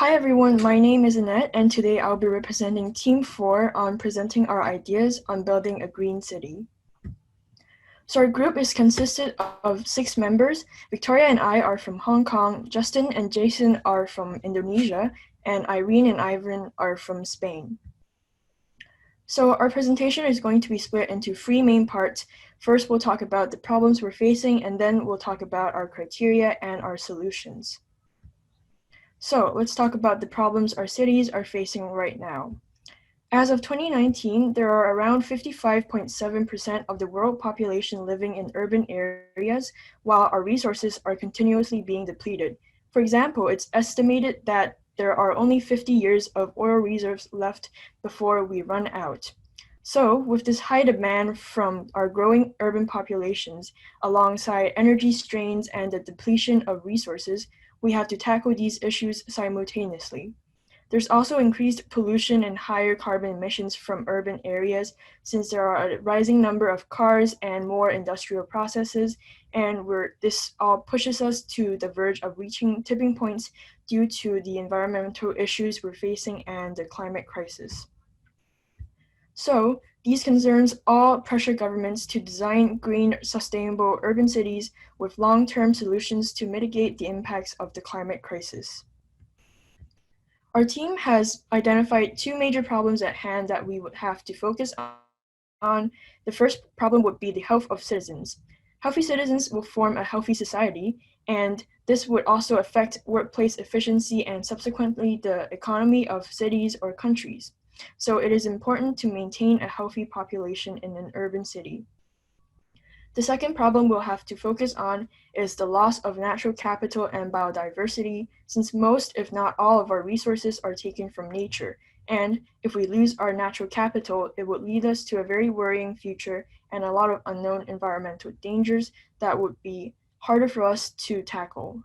Hi everyone, my name is Annette, and today I'll be representing Team 4 on presenting our ideas on building a green city. So our group is consisted of 6 members. Victoria and I are from Hong Kong, Justin and Jason are from Indonesia, and Irene and Ivan are from Spain. So our presentation is going to be split into 3 main parts. First, we'll talk about the problems we're facing, and then we'll talk about our criteria and our solutions. So let's talk about the problems our cities are facing right now. As of 2019, there are around 55.7% of the world population living in urban areas, while our resources are continuously being depleted. For example, it's estimated that there are only 50 years of oil reserves left before we run out. So, with this high demand from our growing urban populations, alongside energy strains and the depletion of resources, we have to tackle these issues simultaneously. There's also increased pollution and higher carbon emissions from urban areas since there are a rising number of cars and more industrial processes, and this all pushes us to the verge of reaching tipping points due to the environmental issues we're facing and the climate crisis. So, these concerns all pressure governments to design green, sustainable urban cities with long-term solutions to mitigate the impacts of the climate crisis. Our team has identified 2 major problems at hand that we would have to focus on. The first problem would be the health of citizens. Healthy citizens will form a healthy society, and this would also affect workplace efficiency and subsequently the economy of cities or countries. So it is important to maintain a healthy population in an urban city. The second problem we'll have to focus on is the loss of natural capital and biodiversity, since most, if not all, of our resources are taken from nature. And if we lose our natural capital, it would lead us to a very worrying future and a lot of unknown environmental dangers that would be harder for us to tackle.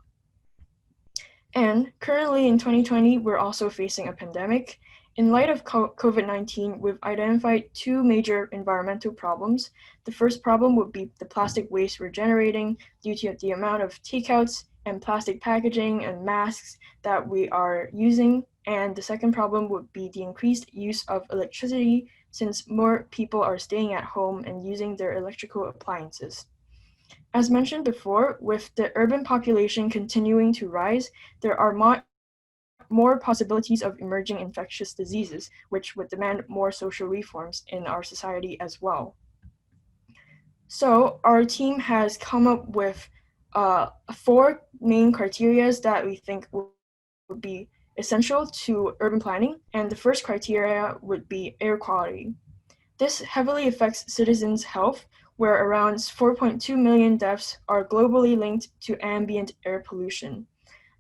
And currently in 2020, we're also facing a pandemic. In light of COVID-19, we've identified 2 major environmental problems. The first problem would be the plastic waste we're generating due to the amount of takeouts and plastic packaging and masks that we are using. And the second problem would be the increased use of electricity since more people are staying at home and using their electrical appliances. As mentioned before, with the urban population continuing to rise, there are more possibilities of emerging infectious diseases, which would demand more social reforms in our society as well. So our team has come up with 4 main criteria that we think would be essential to urban planning, and the first criteria would be air quality. This heavily affects citizens' health, where around 4.2 million deaths are globally linked to ambient air pollution.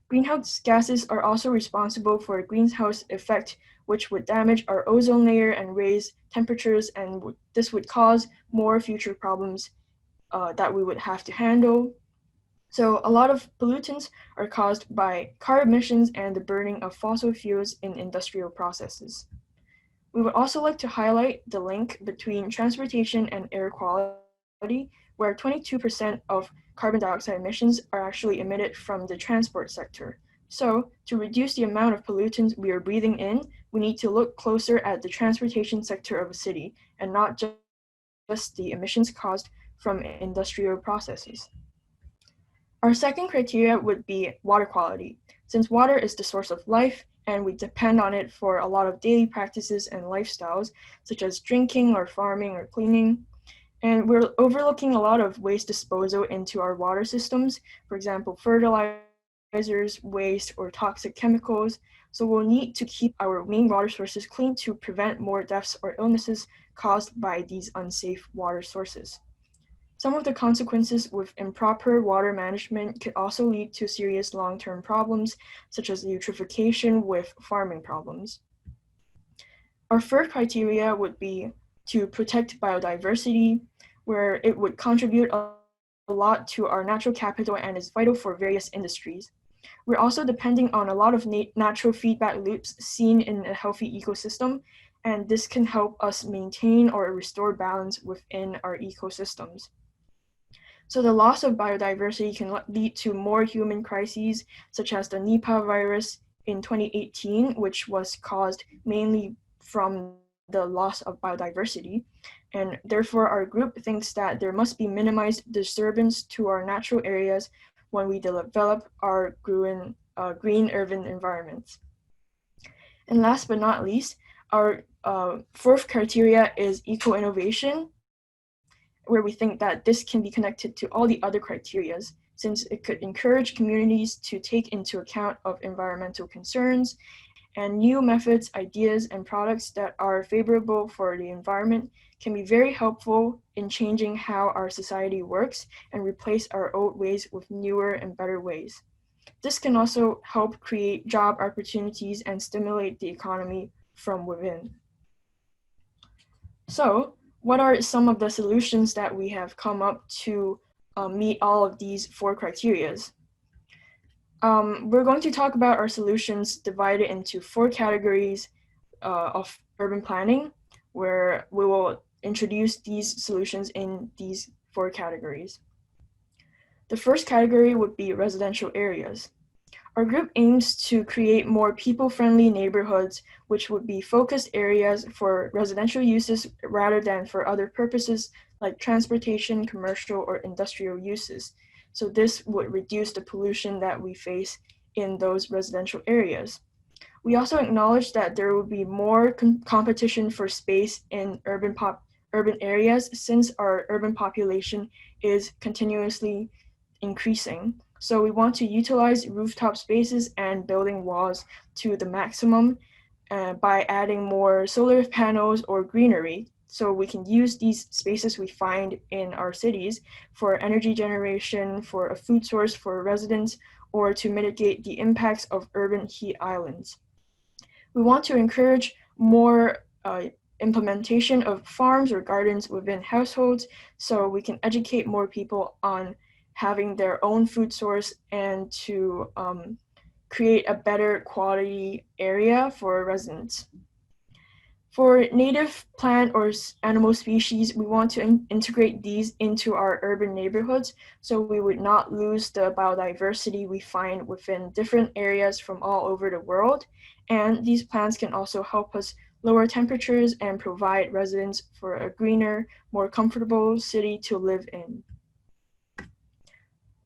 Greenhouse gases are also responsible for a greenhouse effect, which would damage our ozone layer and raise temperatures, and this would cause more future problems that we would have to handle. So a lot of pollutants are caused by car emissions and the burning of fossil fuels in industrial processes. We would also like to highlight the link between transportation and air quality, where 22% of carbon dioxide emissions are actually emitted from the transport sector. So, to reduce the amount of pollutants we are breathing in, we need to look closer at the transportation sector of a city and not just the emissions caused from industrial processes. Our second criteria would be water quality. Since water is the source of life, and we depend on it for a lot of daily practices and lifestyles, such as drinking or farming or cleaning. And we're overlooking a lot of waste disposal into our water systems, for example, fertilizers, waste, or toxic chemicals. So we'll need to keep our main water sources clean to prevent more deaths or illnesses caused by these unsafe water sources. Some of the consequences with improper water management could also lead to serious long-term problems, such as eutrophication with farming problems. Our third criteria would be to protect biodiversity, where it would contribute a lot to our natural capital and is vital for various industries. We're also depending on a lot of natural feedback loops seen in a healthy ecosystem, and this can help us maintain or restore balance within our ecosystems. So the loss of biodiversity can lead to more human crises, such as the Nipah virus in 2018, which was caused mainly from the loss of biodiversity. And therefore, our group thinks that there must be minimized disturbance to our natural areas when we develop our green urban environments. And last but not least, our fourth criteria is eco-innovation, where we think that this can be connected to all the other criterias, since it could encourage communities to take into account of environmental concerns and new methods, ideas, and products that are favorable for the environment can be very helpful in changing how our society works and replace our old ways with newer and better ways. This can also help create job opportunities and stimulate the economy from within. So, what are some of the solutions that we have come up to meet all of these four criterias? We're going to talk about our solutions divided into four categories of urban planning, where we will introduce these solutions in these four categories. The first category would be residential areas. Our group aims to create more people-friendly neighborhoods, which would be focused areas for residential uses rather than for other purposes like transportation, commercial, or industrial uses. So this would reduce the pollution that we face in those residential areas. We also acknowledge that there will be more competition for space in urban areas since our urban population is continuously increasing. So we want to utilize rooftop spaces and building walls to the maximum by adding more solar panels or greenery. So we can use these spaces we find in our cities for energy generation, for a food source for residents, or to mitigate the impacts of urban heat islands. We want to encourage more implementation of farms or gardens within households so we can educate more people on having their own food source and to create a better quality area for residents. For native plant or animal species, we want to integrate these into our urban neighborhoods so we would not lose the biodiversity we find within different areas from all over the world. And these plants can also help us lower temperatures and provide residents for a greener, more comfortable city to live in.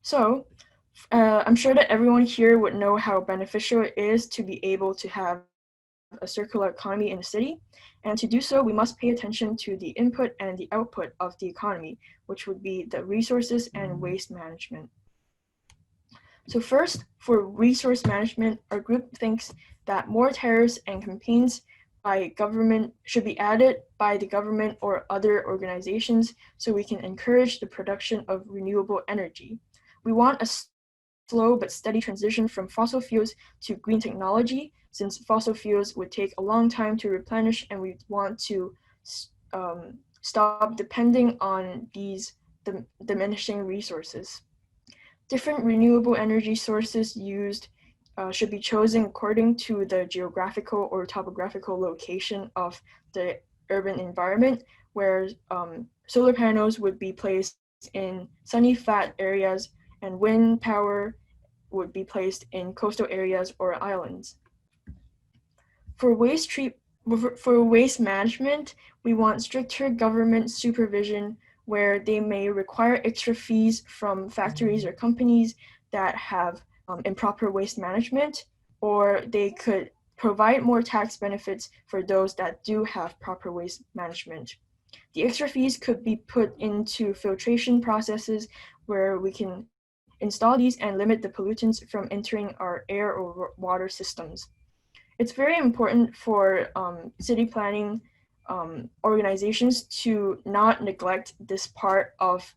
So, I'm sure that everyone here would know how beneficial it is to be able to have a circular economy in a city. And to do so, we must pay attention to the input and the output of the economy, which would be the resources and waste management. So first, for resource management, our group thinks that more tariffs and campaigns by government should be added by the government or other organizations so we can encourage the production of renewable energy. We want a slow but steady transition from fossil fuels to green technology, since fossil fuels would take a long time to replenish, and we want to stop depending on these diminishing resources. Different renewable energy sources used should be chosen according to the geographical or topographical location of the urban environment, where solar panels would be placed in sunny, flat areas, and wind power would be placed in coastal areas or islands. For waste management, we want stricter government supervision where they may require extra fees from factories or companies that have improper waste management, or they could provide more tax benefits for those that do have proper waste management. The extra fees could be put into filtration processes where we can install these and limit the pollutants from entering our air or water systems. It's very important for city planning organizations to not neglect this part of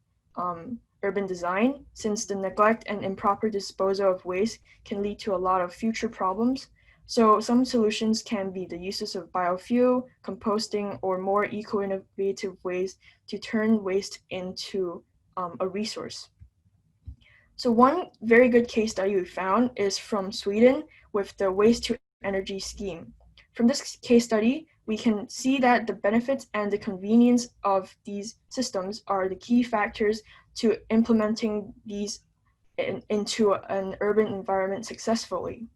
urban design, since the neglect and improper disposal of waste can lead to a lot of future problems. So some solutions can be the uses of biofuel, composting, or more eco-innovative ways to turn waste into a resource. So one very good case study we found is from Sweden with the waste to energy scheme. From this case study, we can see that the benefits and the convenience of these systems are the key factors to implementing these into an urban environment successfully.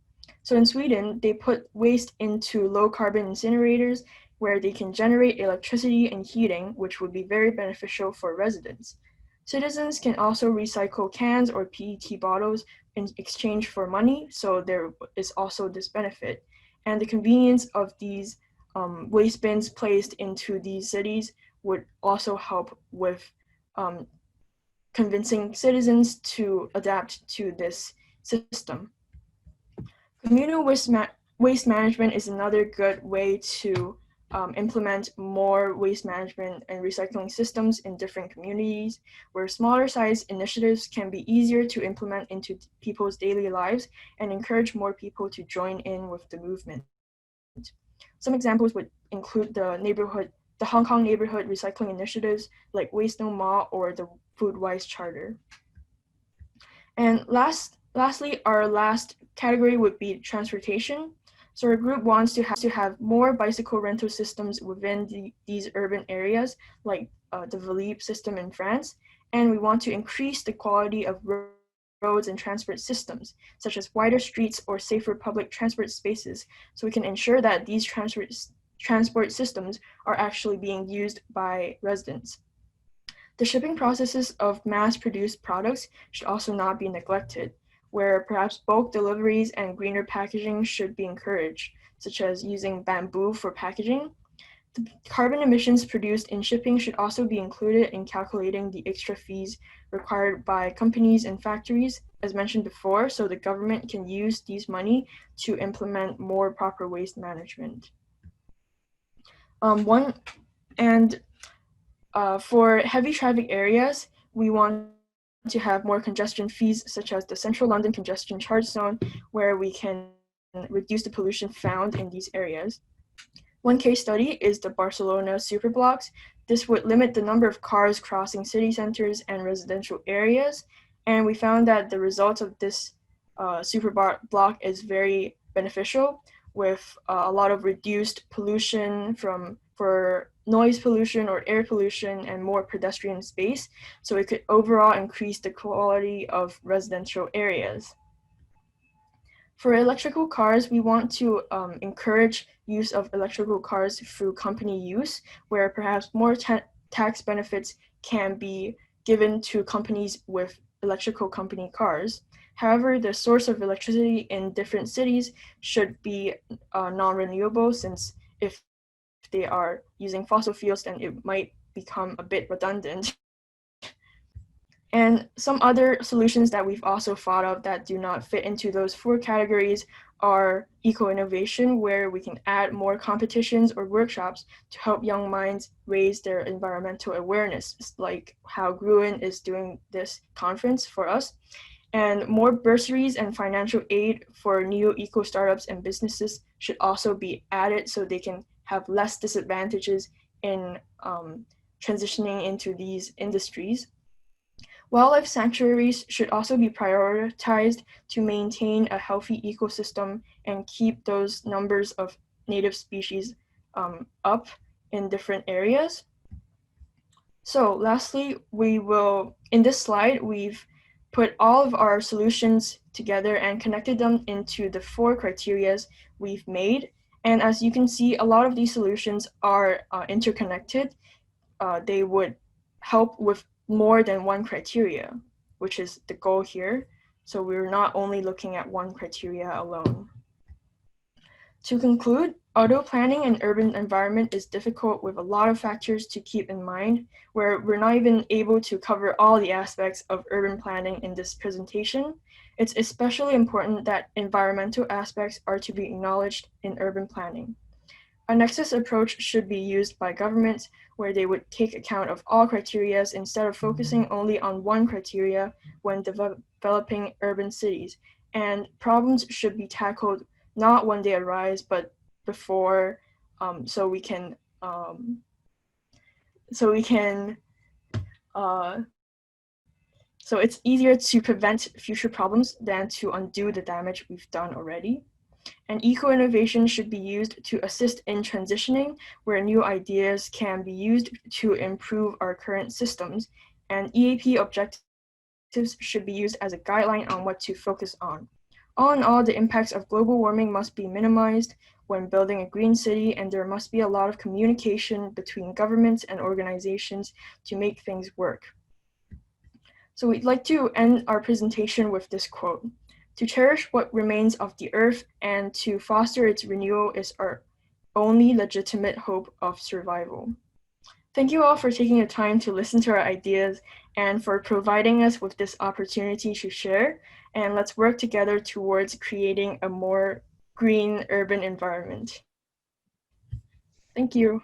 So in Sweden, they put waste into low-carbon incinerators where they can generate electricity and heating, which would be very beneficial for residents. Citizens can also recycle cans or PET bottles in exchange for money, so there is also this benefit. And the convenience of these waste bins placed into these cities would also help with convincing citizens to adapt to this system. Communal waste management is another good way to implement more waste management and recycling systems in different communities, where smaller size initiatives can be easier to implement into people's daily lives and encourage more people to join in with the movement. Some examples would include the Hong Kong neighborhood recycling initiatives like Waste No More or the Foodwise Charter. And lastly, our last category would be transportation. So our group wants to have more bicycle rental systems within these urban areas, like the Velib system in France, and we want to increase the quality of roads and transport systems, such as wider streets or safer public transport spaces, so we can ensure that these transport systems are actually being used by residents. The shipping processes of mass-produced products should also not be neglected, where perhaps bulk deliveries and greener packaging should be encouraged, such as using bamboo for packaging. The carbon emissions produced in shipping should also be included in calculating the extra fees required by companies and factories, as mentioned before, so the government can use these money to implement more proper waste management. For heavy traffic areas, we want to have more congestion fees, such as the Central London Congestion Charge Zone, where we can reduce the pollution found in these areas. One case study is the Barcelona superblocks. This would limit the number of cars crossing city centers and residential areas, and we found that the result of this superblock is very beneficial, with a lot of reduced pollution for noise pollution or air pollution and more pedestrian space, so it could overall increase the quality of residential areas. For electrical cars, we want to encourage use of electrical cars through company use, where perhaps more tax benefits can be given to companies with electrical company cars. However, the source of electricity in different cities should be non-renewable, since if they are using fossil fuels, then it might become a bit redundant. And some other solutions that we've also thought of that do not fit into those four categories are eco-innovation, where we can add more competitions or workshops to help young minds raise their environmental awareness, like how GRUEN is doing this conference for us. And more bursaries and financial aid for new eco startups and businesses should also be added, so they can have less disadvantages in transitioning into these industries. Wildlife sanctuaries should also be prioritized to maintain a healthy ecosystem and keep those numbers of native species up in different areas. So lastly, in this slide, we've put all of our solutions together and connected them into the four criterias we've made. And as you can see, a lot of these solutions are interconnected. They would help with more than one criteria, which is the goal here. So we're not only looking at one criteria alone. To conclude, although planning an urban environment is difficult with a lot of factors to keep in mind, where we're not even able to cover all the aspects of urban planning in this presentation, it's especially important that environmental aspects are to be acknowledged in urban planning. A nexus approach should be used by governments, where they would take account of all criteria instead of focusing only on one criteria when developing urban cities. And problems should be tackled not when they arise, but before, so it's easier to prevent future problems than to undo the damage we've done already. And eco-innovation should be used to assist in transitioning, where new ideas can be used to improve our current systems. And EAP objectives should be used as a guideline on what to focus on. All in all, the impacts of global warming must be minimized when building a green city, and there must be a lot of communication between governments and organizations to make things work. So we'd like to end our presentation with this quote: "To cherish what remains of the earth and to foster its renewal is our only legitimate hope of survival." Thank you all for taking the time to listen to our ideas and for providing us with this opportunity to share. And let's work together towards creating a more green urban environment. Thank you.